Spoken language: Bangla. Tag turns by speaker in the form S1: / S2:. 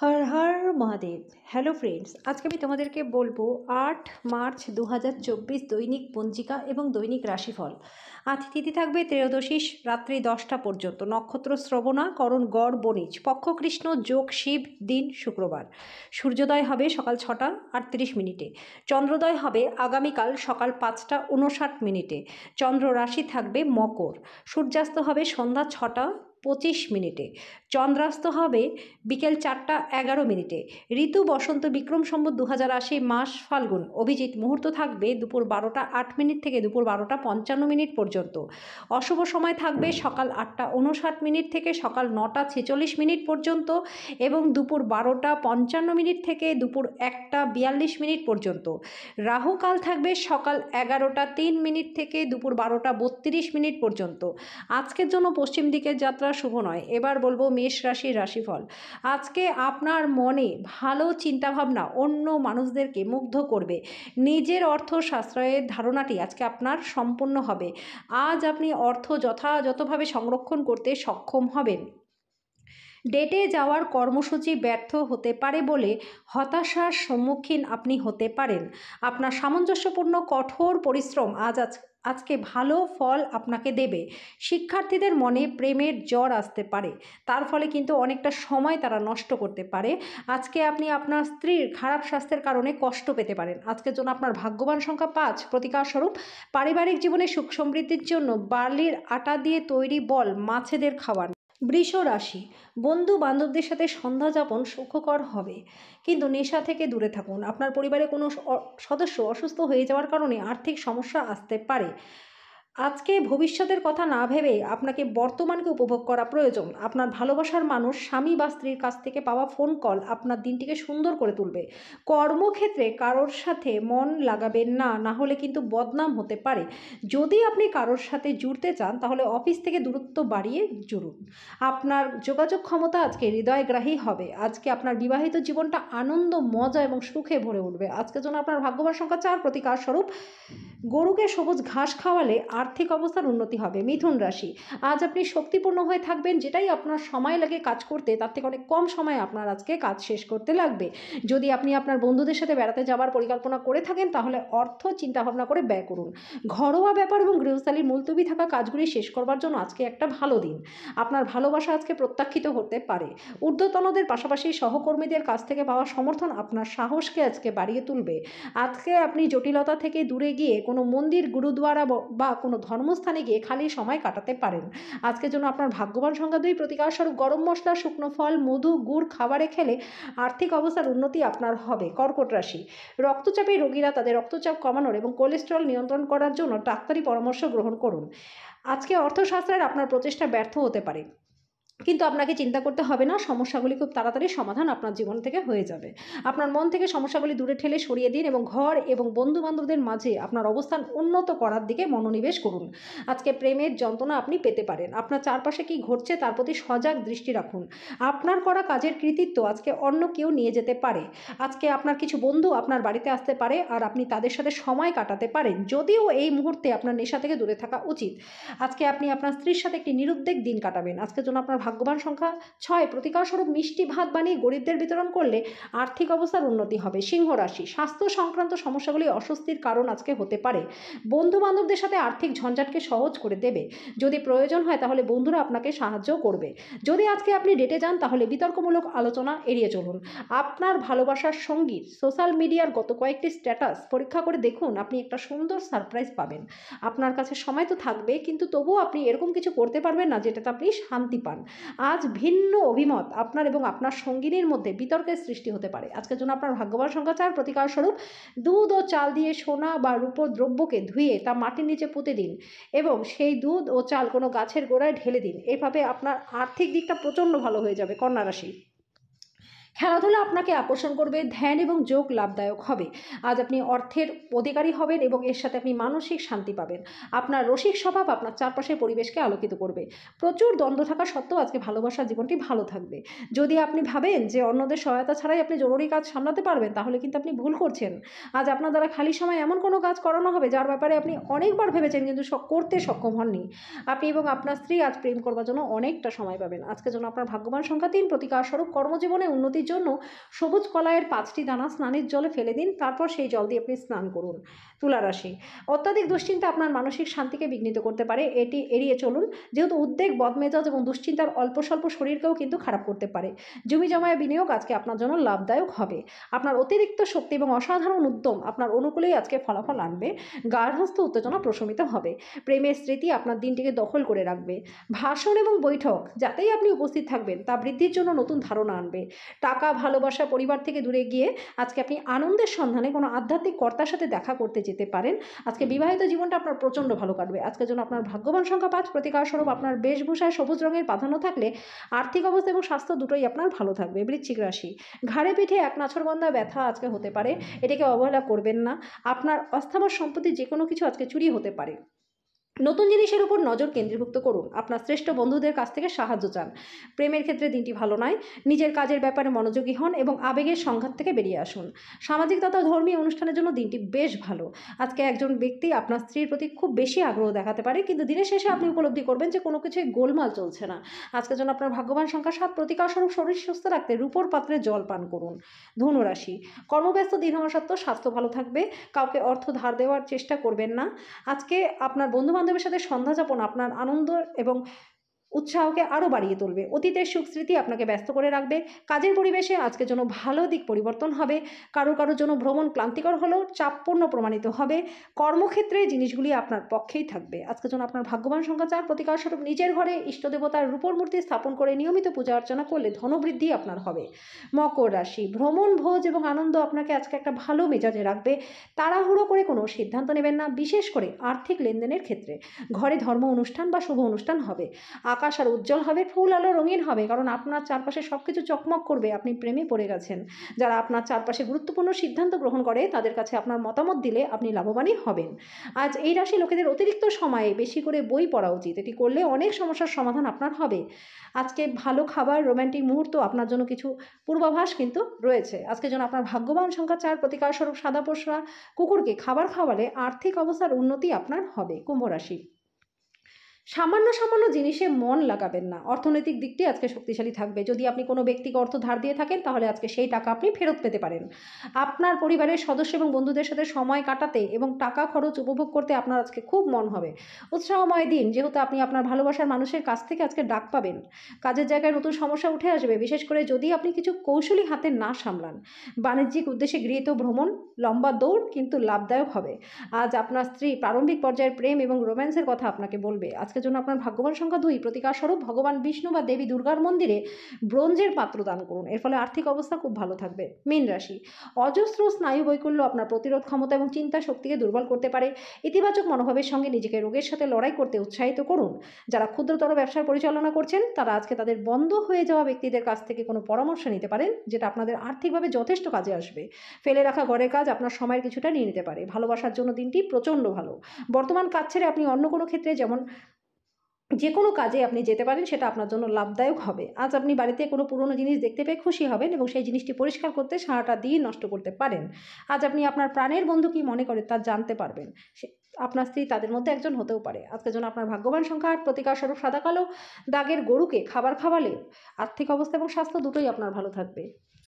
S1: হর হর মহাদেব। হ্যালো ফ্রেন্ডস, আজকে আমি তোমাদেরকে বলবো 8 মার্চ 2024 দৈনিক পঞ্জিকা এবং দৈনিক রাশিফল। আজ তিথি থাকবে ত্রয়োদশীষ রাত্রি 10টা পর্যন্ত, নক্ষত্র শ্রবণা, করণ গড় বণিজ, পক্ষ কৃষ্ণ, যোগ শিব, দিন শুক্রবার। সূর্যোদয় হবে সকাল 6টা 38 মিনিটে। চন্দ্রোদয় হবে আগামীকাল সকাল 5টা 59 মিনিটে। চন্দ্র রাশি থাকবে মকর। সূর্যাস্ত হবে সন্ধ্যা 6টা 25 মিনিটে। চন্দ্রাস্ত হবে বিকেল 4টা 11 মিনিটে। ঋতু বসন্ত, বিক্রম সম্বত 2080, মাস ফাল্গুন। অভিজিৎ মুহূর্ত থাকবে দুপুর 12টা 8 মিনিট থেকে দুপুর 12টা 55 মিনিট পর্যন্ত। অশুভ সময় থাকবে সকাল 8টা 59 মিনিট থেকে সকাল 9টা 46 মিনিট পর্যন্ত এবং দুপুর 12টা 55 মিনিট থেকে দুপুর 1টা 42 মিনিট পর্যন্ত। রাহুকাল থাকবে সকাল 11টা 3 মিনিট থেকে দুপুর 12টা 32 মিনিট পর্যন্ত। আজকের জন্য পশ্চিম দিকের যাত্রা শুভ নয়। এবার বলবো মেষ রাশির রাশিফল। আজকে আপনার মনে ভালো চিন্তাভাবনা অন্য মানুষদেরকে মুগ্ধ করবে। নিজের অর্থ সাশ্রয়ের ধারণাটি আজকে আপনার সম্পূর্ণ হবে। আজ আপনি অর্থ যথাযথভাবে সংরক্ষণ করতে সক্ষম হবেন। ডেটে যাওয়ার কর্মসূচি ব্যর্থ হতে পারে বলে হতাশার সম্মুখীন আপনি হতে পারেন। আপনার সামঞ্জস্যপূর্ণ কঠোর পরিশ্রম আজকে ভালো ফল আপনাকে দেবে। শিক্ষার্থীদের মনে প্রেমের জ্বর আসতে পারে, তার ফলে কিন্তু অনেকটা সময় তারা নষ্ট করতে পারে। আজকে আপনি আপনার স্ত্রীর খারাপ স্বাস্থ্যের কারণে কষ্ট পেতে পারেন। আজকের জন্য আপনার ভাগ্যবান সংখ্যা 5। প্রতিকার স্বরূপ পারিবারিক জীবনে সুখ সমৃদ্ধির জন্য বার্লির আটা দিয়ে তৈরি বল মাছেদের খাওয়ান। বৃষ রাশি, বন্ধু বান্ধবদের সাথে সন্ধ্যা যাপন সুখকর হবে, কিন্তু নেশা থেকে দূরে থাকুন। আপনার পরিবারে কোনো সদস্য অসুস্থ হয়ে যাওয়ার কারণে আর্থিক সমস্যা আসতে পারে। আজকে ভবিষ্যতের কথা না ভেবে আপনাকে বর্তমানকে উপভোগ করা প্রয়োজন। আপনার ভালোবাসার মানুষ, স্বামী বা স্ত্রীর কাছ থেকে পাওয়া ফোন কল আপনার দিনটিকে সুন্দর করে তুলবে। কর্মক্ষেত্রে কারোর সাথে মন লাগাবেন না, না হলে কিন্তু বদনাম হতে পারে। যদি আপনি কারোর সাথে জুড়তে চান তাহলে অফিস থেকে দূরত্ব বাড়িয়ে জুড়ুন। আপনার যোগাযোগ ক্ষমতা আজকে হৃদয়গ্রাহী হবে। আজকে আপনার বিবাহিত জীবনটা আনন্দ, মজা এবং সুখে ভরে উঠবে। আজকের জন্য আপনার ভাগ্যবান সংখ্যা 4। প্রতিকার স্বরূপ গরুকে সবুজ ঘাস খাওয়ালে আর্থিক অবস্থার উন্নতি হবে। মিথুন রাশি, আজ আপনি শক্তিপূর্ণ হয়ে থাকবেন। যেটাই আপনার সময় লাগে কাজ করতে, তার থেকে অনেক কম সময় আপনার আজকে কাজ শেষ করতে লাগবে। যদি আপনি আপনার বন্ধুদের সাথে বেড়াতে যাওয়ার পরিকল্পনা করে থাকেন তাহলে অর্থ চিন্তাভাবনা করে ব্যয় করুন। ঘরোয়া ব্যাপার এবং গৃহস্থালির মুলতবি থাকা কাজগুলি শেষ করবার জন্য আজকে একটা ভালো দিন। আপনার ভালোবাসা আজকে প্রত্যাখ্যিত হতে পারে। ঊর্ধ্বতনদের পাশাপাশি সহকর্মীদের কাছ থেকে পাওয়া সমর্থন আপনার সাহসকে আজকে বাড়িয়ে তুলবে। আজকে আপনি জটিলতা থেকে দূরে গিয়ে কোনো মন্দির, গুরুদুয়ারা বা কোনো ধর্মস্থানে গিয়ে খালি সময় কাটাতে পারেন। আজকের জন্য আপনার ভাগ্যবান সংখ্যা 2। প্রতিকার স্বরূপ গরম মশলা, শুকনো ফল, মধু, গুড় খাবারে খেলে আর্থিক অবস্থার উন্নতি আপনার হবে। কর্কট রাশি, রক্তচাপী রোগীরা তাদের রক্তচাপ কমানোর এবং কোলেস্টেরল নিয়ন্ত্রণ করার জন্য ডাক্তারি পরামর্শ গ্রহণ করুন। আজকে অর্থশাস্ত্রের আপনার প্রচেষ্টা ব্যর্থ হতে পারে, কিন্তু আপনাকে চিন্তা করতে হবে না। সমস্যাগুলি খুব তাড়াতাড়ি সমাধান আপনার জীবন থেকে হয়ে যাবে। আপনার মন থেকে সমস্যাগুলি দূরে ঠেলে সরিয়ে দিন এবং ঘর এবং বন্ধু বান্ধবদের মাঝে আপনার অবস্থান উন্নত করার দিকে মনোনিবেশ করুন। আজকে প্রেমের যন্ত্রণা আপনি পেতে পারেন। আপনার চারপাশে কি ঘটছে তার প্রতি সজাগ দৃষ্টি রাখুন। আপনার করা কাজের কৃতিত্ব আজকে অন্য কেউ নিয়ে যেতে পারে। আজকে আপনার কিছু বন্ধু আপনার বাড়িতে আসতে পারে আর আপনি তাদের সাথে সময় কাটাতে পারেন, যদিও এই মুহূর্তে আপনার নেশা থেকে দূরে থাকা উচিত। আজকে আপনি আপনার স্ত্রীর সাথে একটি নিরুদ্বেগ দিন কাটাবেন। আজকের জন্য আপনার ভাগ্যবান সংখ্যা 6। প্রতিকার স্বরূপ মিষ্টি ভাত বানিয়ে গরিবদের বিতরণ করলে আর্থিক অবস্থার উন্নতি হবে। সিংহ রাশি, স্বাস্থ্য সংক্রান্ত সমস্যাগুলি অস্বস্তির কারণ আজকে হতে পারে। বন্ধু বান্ধবদের সাথে আর্থিক ঝঞ্ঝাটকে সহজ করে দেবে। যদি প্রয়োজন হয় তাহলে বন্ধুরা আপনাকে সাহায্য করবে। যদি আজকে আপনি ডেটে যান তাহলে বিতর্কমূলক আলোচনা এড়িয়ে চলুন। আপনার ভালোবাসার সঙ্গীর সোশ্যাল মিডিয়ার গত কয়েকটি স্ট্যাটাস পরীক্ষা করে দেখুন, আপনি একটা সুন্দর সারপ্রাইজ পাবেন। আপনার কাছে সময় তো থাকবে, কিন্তু তবুও আপনি এরকম কিছু করতে পারবেন না যেটাতে আপনি শান্তি পান। আজ ভিন্ন অভিমত আপনার এবং আপনার সঙ্গিনীর মধ্যে বিতর্কের সৃষ্টি হতে পারে। আজকের জন্য আপনার ভাগ্যবান সংখ্যা 4। প্রতিকার স্বরূপ দুধ ও চাল দিয়ে সোনা বা রূপোর দ্রব্যকে ধুয়ে তা মাটির নিচে পুঁতে দিন এবং সেই দুধ ও চাল কোনো গাছের গোড়ায় ঢেলে দিন। এভাবে আপনার আর্থিক দিকটা প্রচণ্ড ভালো হয়ে যাবে। কন্যা রাশি, খেলাধুলা আপনাকে আকর্ষণ করবে। ধ্যান এবং যোগ লাভদায়ক হবে। আজ আপনি অর্থের অধিকারী হবেন এবং এর সাথে আপনি মানসিক শান্তি পাবেন। আপনার রসিক স্বভাব আপনার চারপাশের পরিবেশকে আলোকিত করবে। প্রচুর দ্বন্দ্ব থাকা সত্ত্বেও আজকে ভালোবাসার জীবনটি ভালো থাকবে। যদি আপনি ভাবেন যে অন্যদের সহায়তা ছাড়াই আপনি জরুরি কাজ সামলাতে পারবেন তাহলে কিন্তু আপনি ভুল করছেন। আজ আপনার দ্বারা খালি সময় এমন কোনো কাজ করানো হবে যার ব্যাপারে আপনি অনেকবার ভেবেছেন কিন্তু করতে সক্ষম হননি। আপনি এবং আপনার স্ত্রী আজ প্রেম করবার জন্য অনেকটা সময় পাবেন। আজকের জন্য আপনার ভাগ্যবান সংখ্যা 3। প্রতিকার স্বরূপ কর্মজীবনে উন্নতির জন্য সবুজ কলাইয়ের 5টি দানা স্নানের জলে ফেলে দিন, তারপর সেই জল দিয়ে আপনি স্নান করুন। তুলা রাশি, অত্যাধিক দুশ্চিন্তা আপনার মানসিক শান্তিকে বিঘ্নিত করতে পারে, এটি এড়িয়ে চলুন। যেহেতু উদ্বেগ, বদমেজাজ এবং দুশ্চিন্তার অল্প স্বল্প শরীরকেও কিন্তু খারাপ করতে পারে। জমি জমায় বিনিয়োগ আজকে আপনার জন্য লাভদায়ক হবে। আপনার অতিরিক্ত শক্তি এবং অসাধারণ উদ্যম আপনার অনুকূলেই আজকে ফলাফল আনবে। গার্হস্থ্য উত্তেজনা প্রশমিত হবে। প্রেমের স্মৃতি আপনার দিনটিকে দখল করে রাখবে। ভাষণ এবং বৈঠক যাতেই আপনি উপস্থিত থাকবেন তা বৃদ্ধির জন্য নতুন ধারণা আনবে। টাকা, ভালোবাসা, পরিবার থেকে দূরে গিয়ে আজকে আপনি আনন্দের সন্ধানে কোনো আধ্যাত্মিক কর্তার সাথে দেখা করতে যেতে পারেন। আজকে বিবাহিত জীবনটা আপনার প্রচণ্ড ভালো কাটবে। আজকের জন্য আপনার ভাগ্যবান সংখ্যা 5, প্রতিকার স্বরূপ আপনার বেশভূষায় সবুজ রঙের প্রাধান্য থাকলে আর্থিক অবস্থা এবং স্বাস্থ্য দুটোই আপনার ভালো থাকবে। বৃশ্চিক রাশি, ঘাড়ে পিঠে এক নাছোড়বান্ধা ব্যথা আজকে হতে পারে, এটাকে অবহেলা করবেন না। আপনার অস্থাবর সম্পত্তি যে কোনো কিছু আজকে চুরি হতে পারে। নতুন জিনিসের উপর নজর কেন্দ্রীভূত করুন। আপনার শ্রেষ্ঠ বন্ধুদের কাছ থেকে সাহায্য চান। প্রেমের ক্ষেত্রে দিনটি ভালো নয়। নিজের কাজের ব্যাপারে মনোযোগী হন এবং আবেগের সংঘাত থেকে বেরিয়ে আসুন। সামাজিক তথা ধর্মীয় অনুষ্ঠানের জন্য দিনটি বেশ ভালো। আজকে একজন ব্যক্তি আপনার স্ত্রীর প্রতি খুব বেশি আগ্রহ দেখাতে পারে, কিন্তু দিনের শেষে আপনি উপলব্ধি করবেন যে কোনো কিছুই গোলমাল চলছে না। আজকের জন্য আপনার ভাগ্যবান সংখ্যা 7, প্রতিকার স্বরূপ শরীর সুস্থ রাখতে রূপোর পাত্রে জল পান করুন। ধনু রাশি, কর্মব্যস্ত দিন হওয়া সত্ত্বেও স্বাস্থ্য ভালো থাকবে। কাউকে অর্থ ধার দেওয়ার চেষ্টা করবেন না। আজকে আপনার বন্ধুবান্ধবের সাথে সন্ধ্যা যাপন আপনার আনন্দ এবং উৎসাহকে আরও বাড়িয়ে তুলবে। অতীতের সুখ স্মৃতি আপনাকে ব্যস্ত করে রাখবে। কাজের পরিবেশে আজকের জন্য ভালো দিক পরিবর্তন হবে। কারোর জন্য ভ্রমণ ক্লান্তিকর হলেও চাপপূর্ণ প্রমাণিত হবে। কর্মক্ষেত্রে জিনিসগুলি আপনার পক্ষেই থাকবে। আজকের জন্য আপনার ভাগ্যবান সংখ্যা 4, প্রতিকার স্বরূপ নিজের ঘরে ইষ্টদেবতার রূপোর মূর্তি স্থাপন করে নিয়মিত পূজা অর্চনা করলে ধনবৃদ্ধি আপনার হবে। মকর রাশি, ভ্রমণ, ভোজ এবং আনন্দ আপনাকে আজকে একটা ভালো মেজাজে রাখবে। তাড়াহুড়ো করে কোনো সিদ্ধান্ত নেবেন না, বিশেষ করে আর্থিক লেনদেনের ক্ষেত্রে। ঘরে ধর্ম অনুষ্ঠান বা শুভ অনুষ্ঠান হবে। আকাশ আর উজ্জ্বল হবে, ফুল আলো রঙিন হবে, কারণ আপনার চারপাশে সব কিছু চকমক করবে। আপনি প্রেমে পড়ে গেছেন। যারা আপনার চারপাশে গুরুত্বপূর্ণ সিদ্ধান্ত গ্রহণ করে তাদের কাছে আপনার মতামত দিলে আপনি লাভবানই হবেন। আজ এই রাশি লোকেদের অতিরিক্ত সময়ে বেশি করে বই পড়া উচিত। এটি করলে অনেক সমস্যার সমাধান আপনার হবে। আজকে ভালো খাবার, রোম্যান্টিক মুহূর্ত আপনার জন্য কিছু পূর্বাভাস কিন্তু রয়েছে। আজকের জন্য আপনার ভাগ্যবান সংখ্যা 4, প্রতিকার স্বরূপ সাদা পোষা কুকুরকে খাবার খাওয়ালে আর্থিক অবস্থার উন্নতি আপনার হবে। কুম্ভ রাশি, সামান্য জিনিসে মন লাগাবেন না। অর্থনৈতিক দিকটি আজকে শক্তিশালী থাকবে। যদি আপনি কোনো ব্যক্তিকে অর্থ ধার দিয়ে থাকেন তাহলে আজকে সেই টাকা আপনি ফেরত পেতে পারেন। আপনার পরিবারের সদস্য এবং বন্ধুদের সাথে সময় কাটাতে এবং টাকা খরচ উপভোগ করতে আপনার আজকে খুব মন হবে। উৎসাহময় দিন, যেহেতু আপনি আপনার ভালোবাসার মানুষের কাছ থেকে আজকে ডাক পাবেন। কাজের জায়গায় নতুন সমস্যা উঠে আসবে, বিশেষ করে যদি আপনি কিছু কৌশলী হাতে না সামলান। বাণিজ্যিক উদ্দেশ্যে গৃহীত ভ্রমণ লম্বা দৌড় কিন্তু লাভদায়ক হবে। আজ আপনার স্ত্রী প্রারম্ভিক পর্যায়ের প্রেম এবং রোম্যান্সের কথা আপনাকে বলবে। আজকের জন্য আপনার ভাগ্যবান সংখ্যা 2, প্রতিকার স্বরূপ ভগবান বিষ্ণু বা দেবী দুর্গার মন্দিরে ব্রোঞ্জের পাত্র দান করুন। এর ফলে আর্থিক অবস্থা খুব ভালো থাকবে। মীন রাশি, অজস্র স্নায়ু বৈকল্য আপনার প্রতিরোধ ক্ষমতা এবং চিন্তা শক্তিকে দুর্বল করতে পারে। ইতিবাচক মনোভাবের সঙ্গে নিজেকে রোগের সাথে লড়াই করতে উৎসাহিত করুন। যারা ক্ষুদ্রতর ব্যবসার পরিচালনা করছেন তারা আজকে তাদের বন্ধ হয়ে যাওয়া ব্যক্তিদের কাছ থেকে কোনো পরামর্শ নিতে পারেন, যেটা আপনাদের আর্থিকভাবে যথেষ্ট কাজে আসবে। ফেলে রাখা ঘরের কাজ আপনার সময়ের কিছুটা নিয়ে নিতে পারে। ভালোবাসার জন্য দিনটি প্রচণ্ড ভালো। বর্তমান কাজ ছেড়ে আপনি অন্য কোনো ক্ষেত্রে, যেমন যে কোনো কাজে আপনি যেতে পারেন, সেটা আপনার জন্য লাভদায়ক হবে। আজ আপনি বাড়িতে কোনো পুরনো জিনিস দেখতে পেয়ে খুশি হবেন এবং সেই জিনিসটি পরিষ্কার করতে সারাটা দিন নষ্ট করতে পারেন। আজ আপনি আপনার প্রাণের বন্ধু কী মনে করে তা জানতে পারবেন। আপনার স্ত্রী তাদের মধ্যে একজন হতেও পারে। আজকের জন্য আপনার ভাগ্যবান সংখ্যা 8, প্রতিকার স্বরূপ সাদা কালো দাগের গরুকে খাবার খাওয়ালে আর্থিক অবস্থা এবং স্বাস্থ্য দুটোই আপনার ভালো থাকবে।